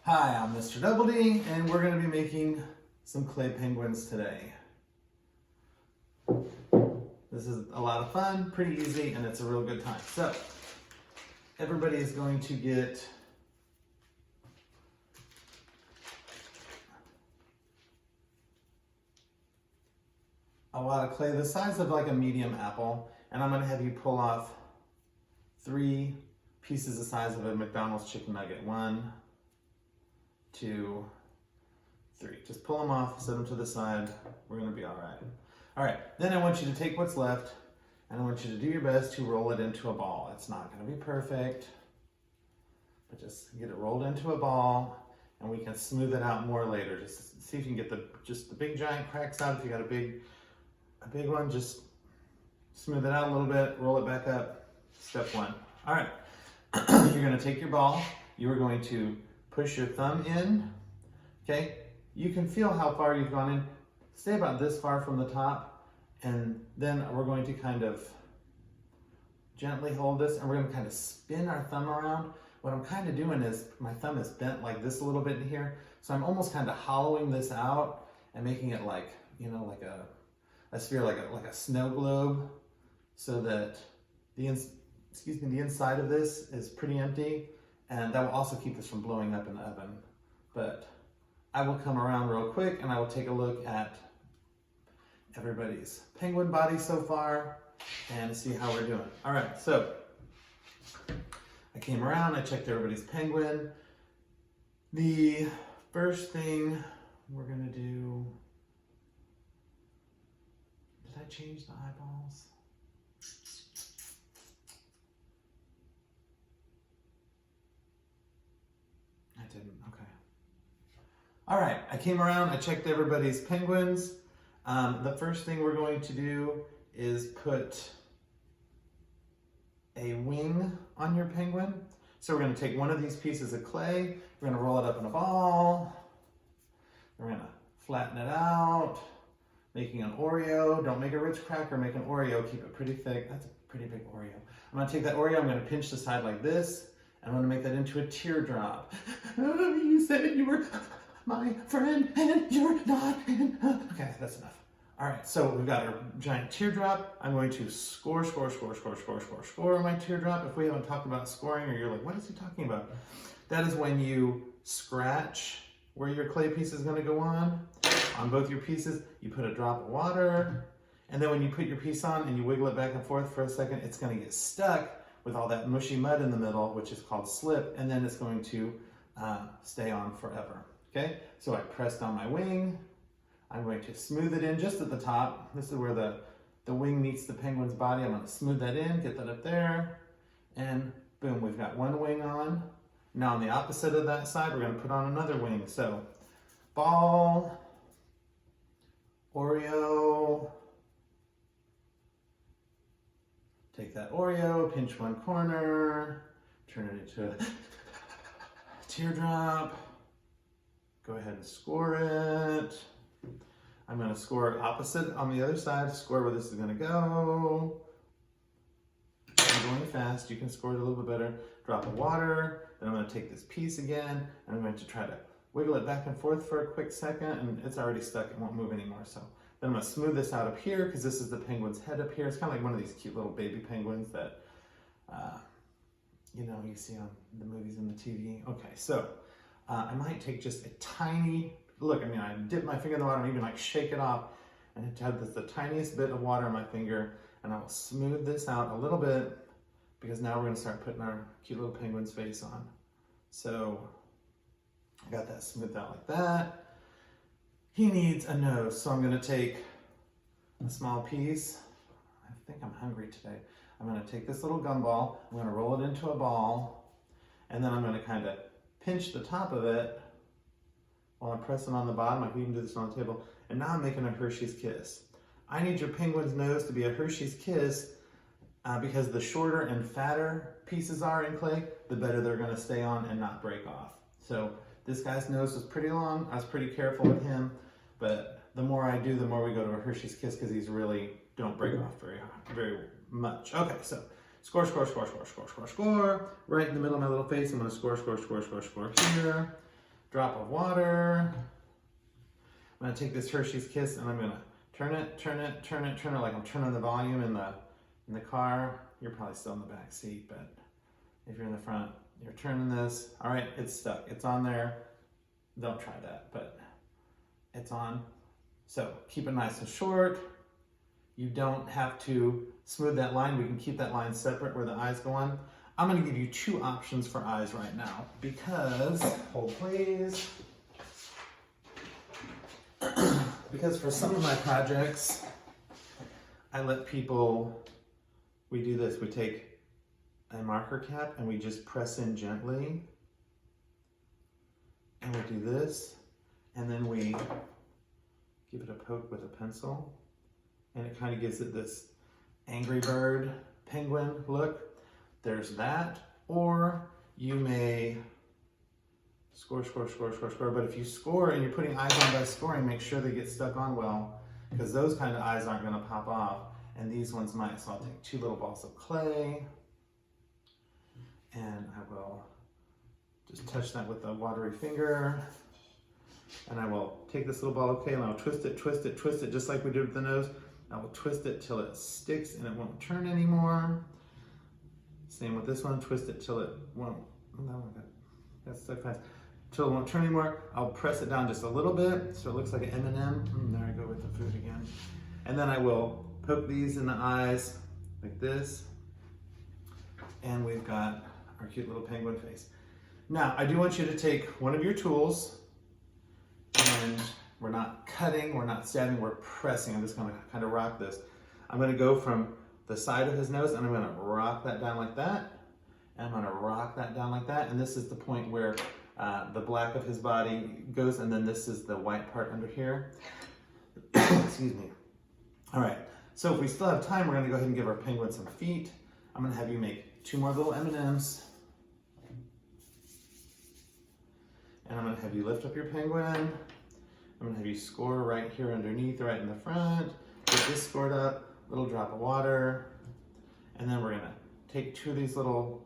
Hi, I'm Mr.DD, and we're going to be making some clay penguins today. This is a lot of fun, pretty easy, and it's a real good time. So, everybody is going to get a lot of clay, the size of like a medium apple, and I'm going to have you pull off 3 pieces the size of a McDonald's chicken nugget. 1, 2, 3. Just pull them off, set them to the side. We're gonna be all right. All right, then I want you to take what's left and I want you to do your best to roll it into a ball. It's not gonna be perfect, but just get it rolled into a ball and we can smooth it out more later. Just see if you can get the big giant cracks out. If you got a big one, just smooth it out a little bit, roll it back up. Step 1. All right, you're gonna take your ball. You are going to push your thumb in, okay? You can feel how far you've gone in. Stay about this far from the top, and then we're going to kind of gently hold this, and we're gonna kind of spin our thumb around. What I'm kind of doing is, my thumb is bent like this a little bit in here, so I'm almost kind of hollowing this out and making it like, you know, like a sphere, like a snow globe, so that the inside of this is pretty empty. And that will also keep this from blowing up in the oven. But I will come around real quick and I will take a look at everybody's penguin body so far and see how we're doing. All right, so I came around, I checked everybody's penguin. The first thing we're gonna do, did I change the eyeballs? I didn't, okay. All right, I came around, I checked everybody's penguins. The first thing we're going to do is put a wing on your penguin. So we're gonna take one of these pieces of clay, we're gonna roll it up in a ball, we're gonna flatten it out, making an Oreo. Don't make a rich cracker, make an Oreo, keep it pretty thick. That's a pretty big Oreo. I'm gonna take that Oreo, I'm gonna pinch the side like this, I'm gonna make that into a teardrop. You said you were my friend and you're not. Okay, that's enough. All right, so we've got our giant teardrop. I'm going to score on my teardrop. If we haven't talked about scoring or you're like, what is he talking about? That is when you scratch where your clay piece is gonna go on both your pieces, you put a drop of water, and then when you put your piece on and you wiggle it back and forth for a second, it's gonna get stuck with all that mushy mud in the middle, which is called slip, and then it's going to stay on forever, okay? So I pressed on my wing. I'm going to smooth it in just at the top. This is where the wing meets the penguin's body. I'm gonna smooth that in, get that up there, and boom, we've got one wing on. Now on the opposite of that side, we're gonna put on another wing. So ball, Oreo, take that Oreo, pinch one corner, turn it into a teardrop, go ahead and score it. I'm gonna score opposite on the other side, score where this is gonna go. I'm going fast, you can score it a little bit better. Drop of water, then I'm gonna take this piece again, and I'm going to try to wiggle it back and forth for a quick second, and it's already stuck, it won't move anymore. So then I'm gonna smooth this out up here, because this is the penguin's head up here. It's kind of like one of these cute little baby penguins that, you know, you see on the movies and the TV. Okay, so I might take just a tiny, look, I mean, I dip my finger in the water and even like shake it off, and it had the tiniest bit of water on my finger, and I will smooth this out a little bit, because now we're gonna start putting our cute little penguin's face on. So I got that smoothed out like that. He needs a nose, so I'm gonna take a small piece. I think I'm hungry today. I'm gonna take this little gumball, I'm gonna roll it into a ball, and then I'm gonna kind of pinch the top of it while I'm pressing on the bottom. I can even do this on the table. And now I'm making a Hershey's Kiss. I need your penguin's nose to be a Hershey's Kiss because the shorter and fatter pieces are in clay, the better they're gonna stay on and not break off. So this guy's nose was pretty long. I was pretty careful with him, but the more I do, the more we go to a Hershey's Kiss, because these really don't break off very much. Okay, so score, right in the middle of my little face. I'm gonna score here. drop of water. I'm gonna take this Hershey's Kiss and I'm gonna turn it like I'm turning the volume in the car. You're probably still in the back seat, but if you're in the front, you're turning this. All right, it's stuck, it's on there. Don't try that, but it's on. So keep it nice and short. You don't have to smooth that line. We can keep that line separate where the eyes go on. I'm gonna give you 2 options for eyes right now because, hold please. Because for some of my projects, I let people, we do this, we take a marker cap and we just press in gently. And we do this, and then we give it a poke with a pencil. And it kind of gives it this Angry Bird penguin look. There's that. Or you may score. But if you score and you're putting eyes on by scoring, make sure they get stuck on well, because those kind of eyes aren't going to pop off. And these ones might. So I'll take 2 little balls of clay. And I will just touch that with a watery finger. And I will take this little ball of clay and I'll twist it, just like we did with the nose. I will twist it till it sticks and it won't turn anymore. Same with this one, twist it till it won't, that's stuck fast. Till it won't turn anymore. I'll press it down just a little bit so it looks like an M&M. There I go with the food again. And then I will poke these in the eyes like this. And we've got our cute little penguin face. Now, I do want you to take one of your tools, and we're not cutting, we're not stabbing, we're pressing. I'm just gonna kind of rock this. I'm gonna go from the side of his nose and I'm gonna rock that down like that. And I'm gonna rock that down like that. And this is the point where the black of his body goes, and then this is the white part under here. Excuse me. All right, so if we still have time, we're gonna go ahead and give our penguin some feet. I'm gonna have you make 2 more little M&Ms. And I'm gonna have you lift up your penguin. I'm gonna have you score right here underneath, right in the front. Get this scored up, little drop of water. And then we're gonna take 2 of these little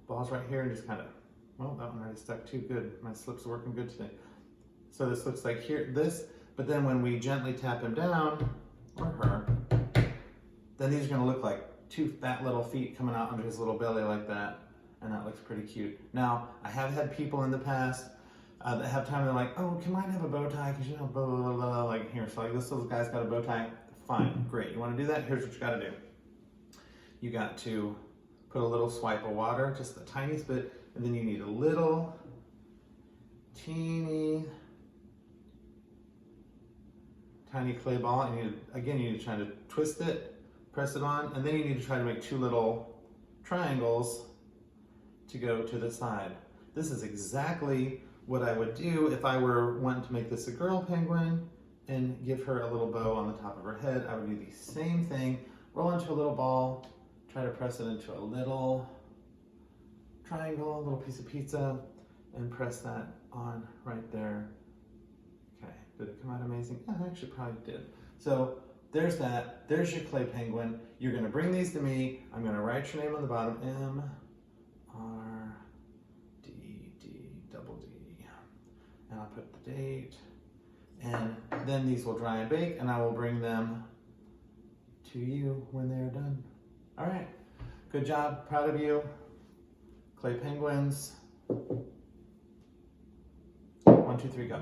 balls right here and just kind of, well, that one already stuck too good. My slip's working good today. So this looks like here, this, but then when we gently tap him down, or her, then these are gonna look like 2 fat little feet coming out under his little belly like that. And that looks pretty cute. Now, I have had people in the past that have time, they're like, oh, can mine have a bow tie? Because you know, blah, blah, blah, blah, like here. So like this little guy's got a bow tie. Fine, great. You want to do that? Here's what you got to do. You got to put a little swipe of water, just the tiniest bit, and then you need a little teeny tiny clay ball. And you need to try to twist it, press it on, and then you need to try to make 2 little triangles to go to the side. This is exactly what I would do if I were wanting to make this a girl penguin and give her a little bow on the top of her head. I would do the same thing, roll into a little ball, try to press it into a little triangle, a little piece of pizza, and press that on right there. Okay, did it come out amazing? Yeah, it actually probably did. So there's that, there's your clay penguin. You're gonna bring these to me. I'm gonna write your name on the bottom, M-R-D-D-double-D. And I'll put the date, and then these will dry and bake, and I will bring them to you when they're done. All right, good job, proud of you. Clay penguins. 1, 2, 3, go.